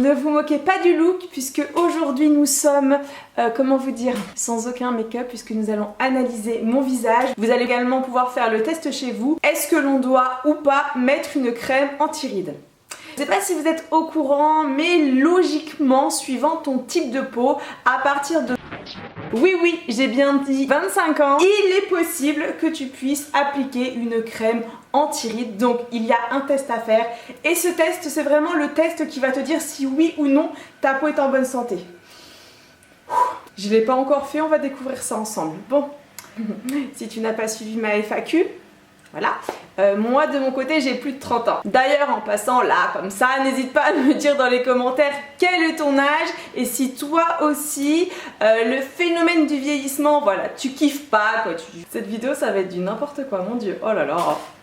Ne vous moquez pas du look puisque aujourd'hui nous sommes, comment vous dire, sans aucun make-up puisque nous allons analyser mon visage. Vous allez également pouvoir faire le test chez vous. Est-ce que l'on doit ou pas mettre une crème anti-rides ? Je ne sais pas si vous êtes au courant, mais logiquement, suivant ton type de peau, à partir de... Oui, j'ai bien dit 25 ans, il est possible que tu puisses appliquer une crème anti-rides. Donc il y a un test à faire et ce test, c'est vraiment le test qui va te dire si oui ou non ta peau est en bonne santé. Je ne l'ai pas encore fait, on va découvrir ça ensemble. Bon, si tu n'as pas suivi ma FAQ, voilà. Moi de mon côté j'ai plus de 30 ans. D'ailleurs en passant là comme ça, n'hésite pas à me dire dans les commentaires quel est ton âge et si toi aussi le phénomène du vieillissement, voilà, tu kiffes pas quoi. Cette vidéo ça va être du n'importe quoi, mon dieu, oh là là.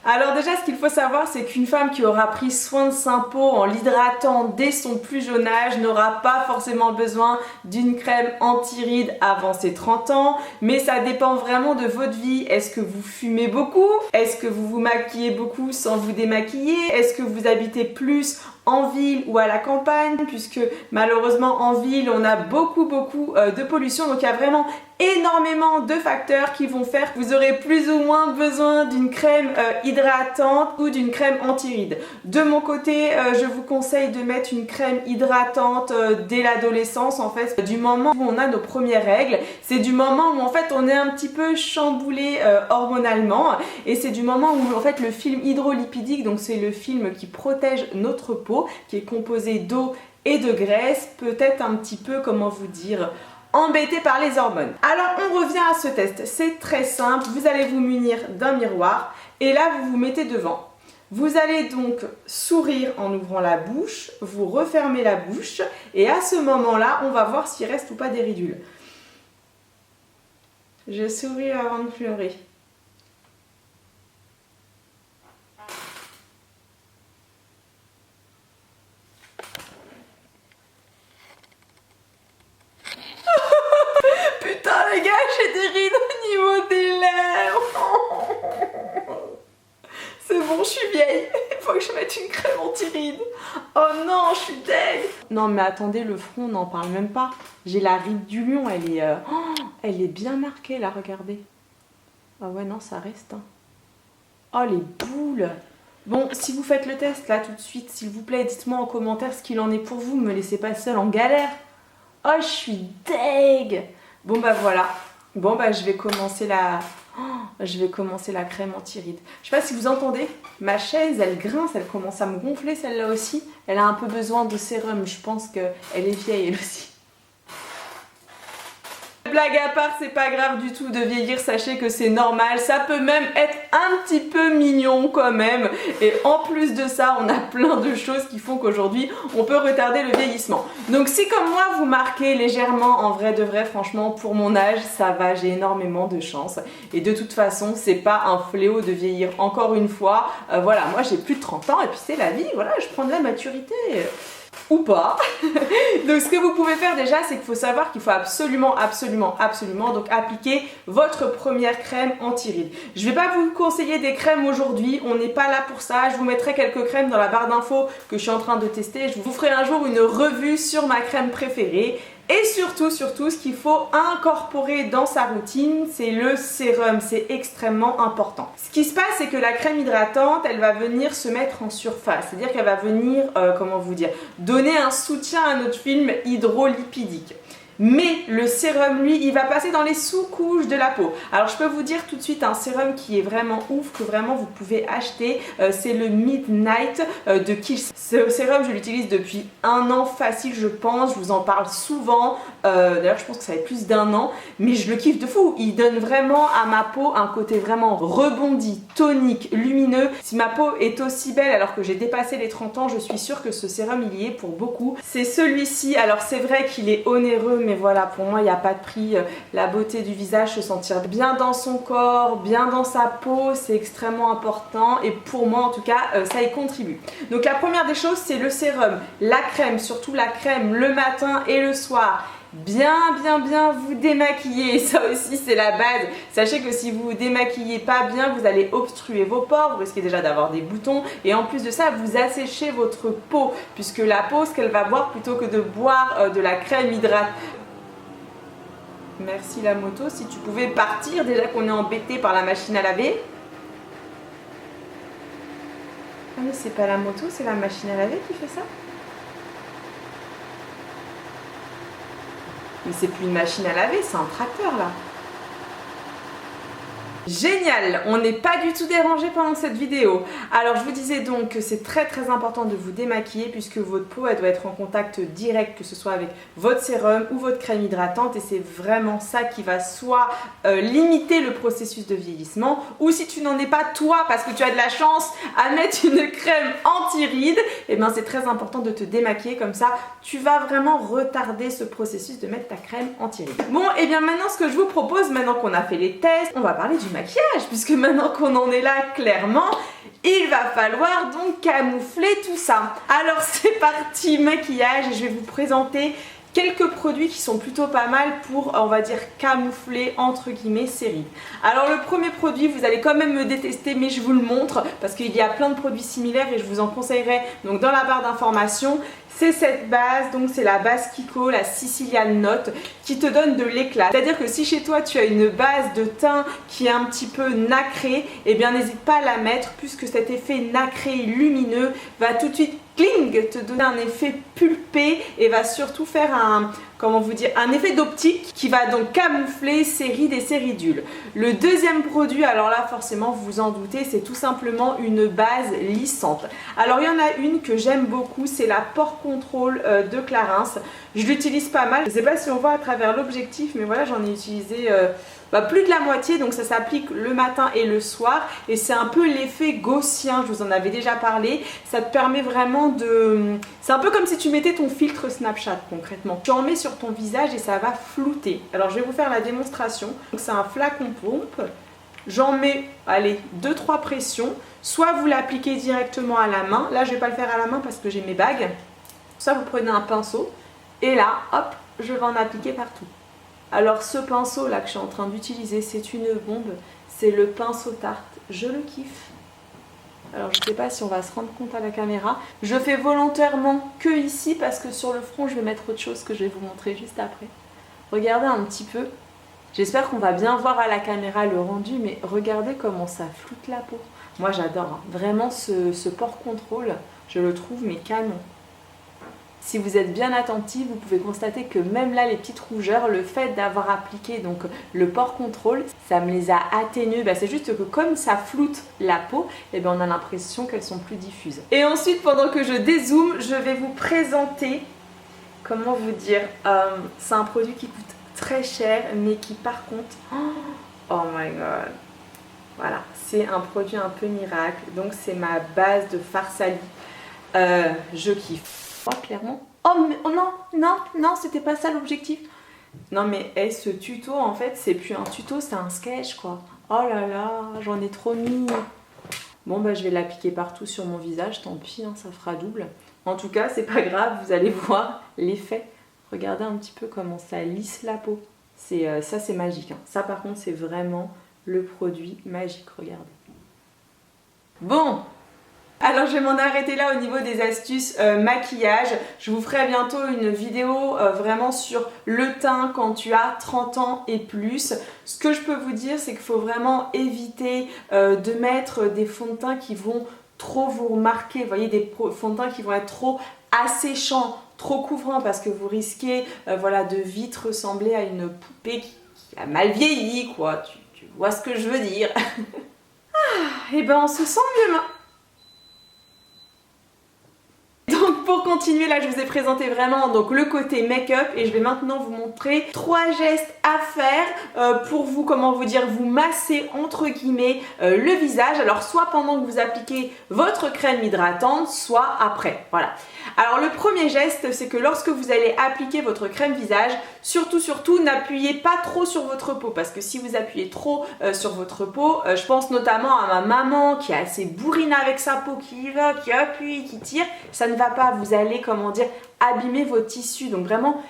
Alors déjà ce qu'il faut savoir c'est qu'une femme qui aura pris soin de sa peau en l'hydratant dès son plus jeune âge n'aura pas forcément besoin d'une crème anti-rides avant ses 30 ans, mais ça dépend vraiment de votre vie. Est-ce que vous fumez beaucoup? Est-ce que vous vous maquillez beaucoup sans vous démaquiller? Est-ce que vous habitez plus en ville ou à la campagne, puisque malheureusement en ville on a beaucoup de pollution, donc il y a vraiment énormément de facteurs qui vont faire que vous aurez plus ou moins besoin d'une crème hydratante ou d'une crème anti-rides. De mon côté, je vous conseille de mettre une crème hydratante dès l'adolescence, en fait, du moment où on a nos premières règles. C'est du moment où en fait on est un petit peu chamboulé hormonalement, et c'est du moment où en fait le film hydrolipidique, donc c'est le film qui protège notre peau, qui est composé d'eau et de graisse, peut être un petit peu, comment vous dire, embêté par les hormones. Alors on revient à ce test, c'est très simple, vous allez vous munir d'un miroir et là vous vous mettez devant. Vous allez donc sourire en ouvrant la bouche, vous refermez la bouche et à ce moment-là, on va voir s'il reste ou pas des ridules. Je souris avant de pleurer. Putain les gars, j'ai des rides au niveau des lèvres. C'est bon, je suis vieille. Il faut que je mette une crème anti-rides. Oh non, je suis deg. Non mais attendez, le front, on n'en parle même pas. J'ai la ride du lion, elle est bien marquée là, regardez. Ah ouais, non, ça reste. Hein. Oh les boules. Bon, si vous faites le test là tout de suite, s'il vous plaît, dites-moi en commentaire ce qu'il en est pour vous. Me laissez pas seule en galère. Oh, je suis deg. Bon bah voilà. Bon bah je vais commencer la crème anti-rides. Je sais pas si vous entendez, ma chaise elle grince, elle commence à me gonfler celle-là aussi. Elle a un peu besoin de sérum, je pense qu'elle est vieille elle aussi. Blague à part, c'est pas grave du tout de vieillir, sachez que c'est normal, ça peut même être un petit peu mignon quand même, et en plus de ça, on a plein de choses qui font qu'aujourd'hui, on peut retarder le vieillissement. Donc si comme moi, vous marquez légèrement, en vrai de vrai, franchement, pour mon âge, ça va, j'ai énormément de chance, et de toute façon, c'est pas un fléau de vieillir encore une fois, voilà, moi j'ai plus de 30 ans, et puis c'est la vie, voilà, je prends de la maturité. Ou pas. Donc ce que vous pouvez faire déjà, c'est qu'il faut savoir qu'il faut absolument donc appliquer votre première crème anti-rides. Je vais pas vous conseiller des crèmes aujourd'hui, on n'est pas là pour ça. Je vous mettrai quelques crèmes dans la barre d'infos que je suis en train de tester. Je vous ferai un jour une revue sur ma crème préférée. Et surtout, ce qu'il faut incorporer dans sa routine, c'est le sérum, c'est extrêmement important. Ce qui se passe, c'est que la crème hydratante, elle va venir se mettre en surface, c'est-à-dire qu'elle va venir, comment vous dire, donner un soutien à notre film hydrolipidique. Mais le sérum, lui, il va passer dans les sous-couches de la peau. Alors je peux vous dire tout de suite un sérum qui est vraiment ouf, que vraiment vous pouvez acheter, c'est le Midnight de Kiehl's. Ce sérum, je l'utilise depuis 1 an facile, je pense, je vous en parle souvent, d'ailleurs je pense que ça fait plus d'1 an, mais je le kiffe de fou. Il donne vraiment à ma peau un côté vraiment rebondi, tonique, lumineux. Si ma peau est aussi belle alors que j'ai dépassé les 30 ans, je suis sûre que ce sérum, il y est pour beaucoup. C'est celui-ci, alors c'est vrai qu'il est onéreux, mais voilà, pour moi il n'y a pas de prix. La beauté du visage, se sentir bien dans son corps, bien dans sa peau, c'est extrêmement important et pour moi en tout cas ça y contribue. Donc la première des choses, c'est le sérum, la crème, surtout la crème le matin et le soir. bien vous démaquiller. Ça aussi c'est la base. Sachez que si vous vous démaquillez pas bien, vous allez obstruer vos pores, vous risquez déjà d'avoir des boutons et en plus de ça vous asséchez votre peau puisque la peau ce qu'elle va boire plutôt que de boire de la crème hydratante. Merci la moto, si tu pouvais partir déjà qu'on est embêté par la machine à laver. Ah mais c'est pas la moto, c'est la machine à laver qui fait ça. Mais c'est plus une machine à laver, c'est un tracteur là. Génial, on n'est pas du tout dérangé pendant cette vidéo. Alors je vous disais donc que c'est très important de vous démaquiller puisque votre peau elle doit être en contact direct, que ce soit avec votre sérum ou votre crème hydratante, et c'est vraiment ça qui va soit limiter le processus de vieillissement, ou si tu n'en es pas toi parce que tu as de la chance à mettre une crème anti-rides, et bien c'est très important de te démaquiller, comme ça tu vas vraiment retarder ce processus de mettre ta crème anti-rides. Bon, et bien maintenant ce que je vous propose, maintenant qu'on a fait les tests, on va parler du maquillage, puisque maintenant qu'on en est là clairement, il va falloir donc camoufler tout ça. Alors c'est parti maquillage, et je vais vous présenter quelques produits qui sont plutôt pas mal pour, on va dire, camoufler entre guillemets ces rides. Alors le premier produit, vous allez quand même me détester, mais je vous le montre parce qu'il y a plein de produits similaires et je vous en conseillerais donc dans la barre d'informations. C'est cette base, donc c'est la base Kiko, la Sicilian Note, qui te donne de l'éclat. C'est-à-dire que si chez toi tu as une base de teint qui est un petit peu nacrée, eh bien n'hésite pas à la mettre puisque cet effet nacré lumineux va tout de suite cling, te donner un effet pulpé et va surtout faire un, comment vous dire, un effet d'optique qui va donc camoufler ces rides et ces ridules. Le deuxième produit, alors là forcément vous vous en doutez, c'est tout simplement une base lissante. Alors il y en a une que j'aime beaucoup, c'est la Pore Control de Clarins. Je l'utilise pas mal, je ne sais pas si on voit à travers l'objectif, mais voilà, j'en ai utilisé plus de la moitié, donc ça s'applique le matin et le soir et c'est un peu l'effet gaussien, je vous en avais déjà parlé. Ça te permet vraiment de... C'est un peu comme si tu mettais ton filtre Snapchat concrètement. Tu en mets sur ton visage et ça va flouter. Alors je vais vous faire la démonstration. C'est un flacon pompe. J'en mets, allez, 2-3 pressions. Soit vous l'appliquez directement à la main. Là je vais pas le faire à la main parce que j'ai mes bagues. Soit vous prenez un pinceau et là, hop, je vais en appliquer partout. Alors ce pinceau là que je suis en train d'utiliser, c'est une bombe, c'est le pinceau Tarte, je le kiffe. Alors je ne sais pas si on va se rendre compte à la caméra, je fais volontairement que ici parce que sur le front je vais mettre autre chose que je vais vous montrer juste après. Regardez un petit peu, j'espère qu'on va bien voir à la caméra le rendu, mais regardez comment ça floute la peau. Moi j'adore, hein. Vraiment ce Pore Control, je le trouve mais canon. Si vous êtes bien attentif, vous pouvez constater que même là, les petites rougeurs, le fait d'avoir appliqué donc le Pore Control, ça me les a atténuées. C'est juste que comme ça floute la peau, on a l'impression qu'elles sont plus diffuses. Et ensuite, pendant que je dézoome, je vais vous présenter, comment vous dire, c'est un produit qui coûte très cher, mais qui par contre, oh my god, voilà, c'est un produit un peu miracle. Donc c'est ma base de Farsali, je kiffe. Oh, clairement. Oh, mais, oh non, c'était pas ça l'objectif. Non mais ce tuto en fait c'est plus un tuto, c'est un sketch quoi. Oh là là, j'en ai trop mis. Bon je vais l'appliquer partout sur mon visage, tant pis, hein, ça fera double. En tout cas c'est pas grave, vous allez voir l'effet. Regardez un petit peu comment ça lisse la peau. Ça c'est magique, hein. Ça par contre c'est vraiment le produit magique, regardez. Bon, alors je vais m'en arrêter là au niveau des astuces maquillage. Je vous ferai bientôt une vidéo vraiment sur le teint quand tu as 30 ans et plus. Ce que je peux vous dire, c'est qu'il faut vraiment éviter de mettre des fonds de teint qui vont trop vous remarquer. Vous voyez, des fonds de teint qui vont être trop asséchants, trop couvrants, parce que vous risquez voilà, de vite ressembler à une poupée qui a mal vieilli, quoi. Tu vois ce que je veux dire. Et on se sent mieux là. Pour continuer, là je vous ai présenté vraiment donc le côté make-up et je vais maintenant vous montrer 3 gestes à faire pour vous, comment vous dire, vous masser entre guillemets le visage. Alors soit pendant que vous appliquez votre crème hydratante, soit après, voilà. Alors le premier geste, c'est que lorsque vous allez appliquer votre crème visage, surtout n'appuyez pas trop sur votre peau, parce que si vous appuyez trop sur votre peau, je pense notamment à ma maman qui est assez bourrine avec sa peau, qui y va, qui appuie, qui tire, ça ne va pas, vous allez, comment dire, abîmer vos tissus. Donc vraiment,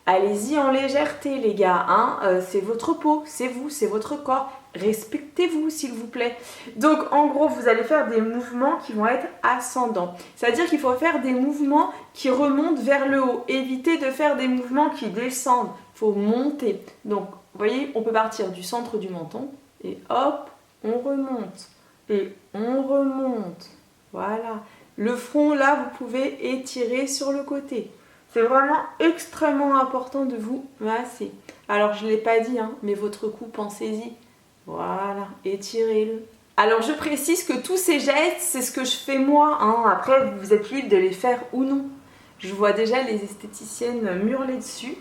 Allez-y en légèreté les gars, hein. C'est votre peau, c'est vous, c'est votre corps. Respectez-vous s'il vous plaît. Donc en gros vous allez faire des mouvements qui vont être ascendants. C'est-à-dire qu'il faut faire des mouvements qui remontent vers le haut. Évitez de faire des mouvements qui descendent. Il faut monter. Donc vous voyez, on peut partir du centre du menton et hop, on remonte. Et on remonte. Voilà. Le front là, vous pouvez étirer sur le côté. C'est vraiment extrêmement important de vous masser. Alors je ne l'ai pas dit, hein, mais votre cou, pensez-y. Voilà, étirez-le. Alors je précise que tous ces gestes, c'est ce que je fais moi. Hein. Après, vous êtes libre de les faire ou non. Je vois déjà les esthéticiennes hurler dessus.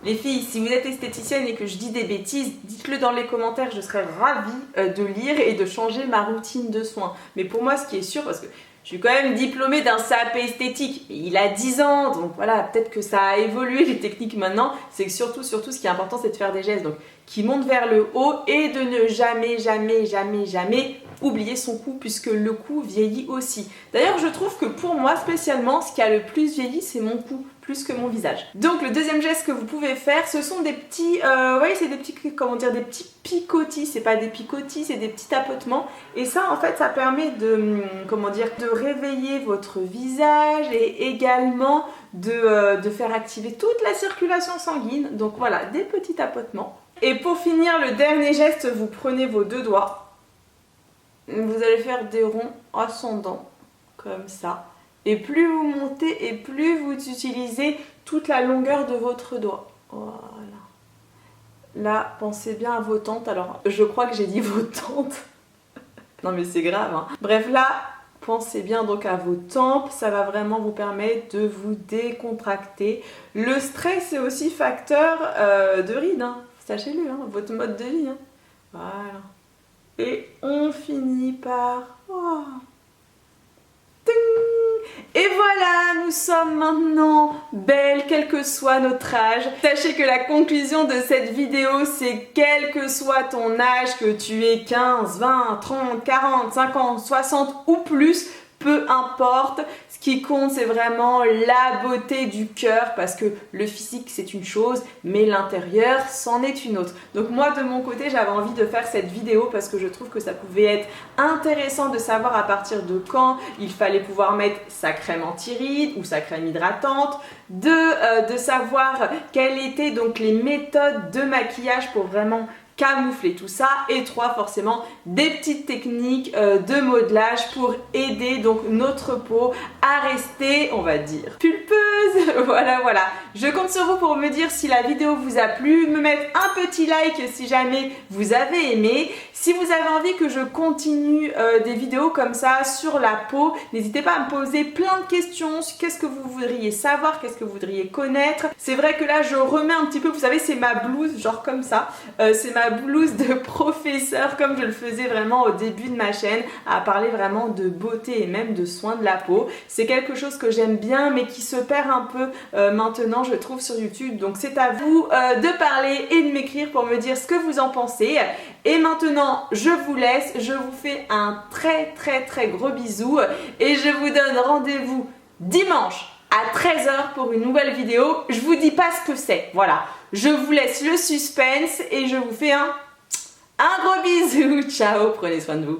Les filles, si vous êtes esthéticienne et que je dis des bêtises, dites-le dans les commentaires, je serais ravie de lire et de changer ma routine de soins. Mais pour moi, ce qui est sûr, parce que je suis quand même diplômée d'un CAP esthétique, et il a 10 ans, donc voilà, peut-être que ça a évolué les techniques maintenant, c'est que surtout, ce qui est important, c'est de faire des gestes donc, qui montent vers le haut et de ne jamais oublier son cou, puisque le cou vieillit aussi. D'ailleurs, je trouve que pour moi, spécialement, ce qui a le plus vieilli, c'est mon cou, plus que mon visage. Donc le deuxième geste que vous pouvez faire, ce sont des petits, voyez, c'est des petits, comment dire, des petits picotis, c'est pas des picotis, c'est des petits tapotements. Et ça, en fait, ça permet de, comment dire, de réveiller votre visage et également de faire activer toute la circulation sanguine. Donc voilà, des petits tapotements. Et pour finir, le dernier geste, vous prenez vos deux doigts. Vous allez faire des ronds ascendants, comme ça. Et plus vous montez et plus vous utilisez toute la longueur de votre doigt. Voilà. Là, pensez bien à vos tempes. Alors, je crois que j'ai dit vos tempes. Non mais c'est grave, hein. Bref, là, pensez bien donc à vos tempes. Ça va vraiment vous permettre de vous décontracter. Le stress est aussi facteur de rides, hein. Sachez-le, hein, votre mode de vie. Hein. Voilà. Et on finit par... Oh. Et voilà, nous sommes maintenant belles, quel que soit notre âge. Sachez que la conclusion de cette vidéo, c'est quel que soit ton âge, que tu aies 15, 20, 30, 40, 50, 60 ou plus, peu importe. Ce qui compte, c'est vraiment la beauté du cœur, parce que le physique, c'est une chose, mais l'intérieur, c'en est une autre. Donc moi, de mon côté, j'avais envie de faire cette vidéo parce que je trouve que ça pouvait être intéressant de savoir à partir de quand il fallait pouvoir mettre sa crème anti-rides ou sa crème hydratante, de savoir quelles étaient donc les méthodes de maquillage pour vraiment camoufler tout ça, et 3 forcément des petites techniques de modelage pour aider donc notre peau à rester, on va dire, pulpeuse. Voilà, je compte sur vous pour me dire si la vidéo vous a plu, me mettre un petit like si jamais vous avez aimé. Si vous avez envie que je continue des vidéos comme ça sur la peau, n'hésitez pas à me poser plein de questions. Qu'est-ce que vous voudriez savoir, qu'est-ce que vous voudriez connaître. C'est vrai que là je remets un petit peu, vous savez, c'est ma blouse genre comme ça, c'est ma blouse de professeur comme je le faisais vraiment au début de ma chaîne, à parler vraiment de beauté et même de soins de la peau. C'est quelque chose que j'aime bien mais qui se perd un peu maintenant, je trouve, sur YouTube. Donc c'est à vous de parler et de m'écrire pour me dire ce que vous en pensez. Et maintenant je vous laisse, je vous fais un très gros bisou et je vous donne rendez-vous dimanche à 13 h pour une nouvelle vidéo. Je vous dis pas ce que c'est, voilà. Je vous laisse le suspense et je vous fais un gros bisou. Ciao, prenez soin de vous.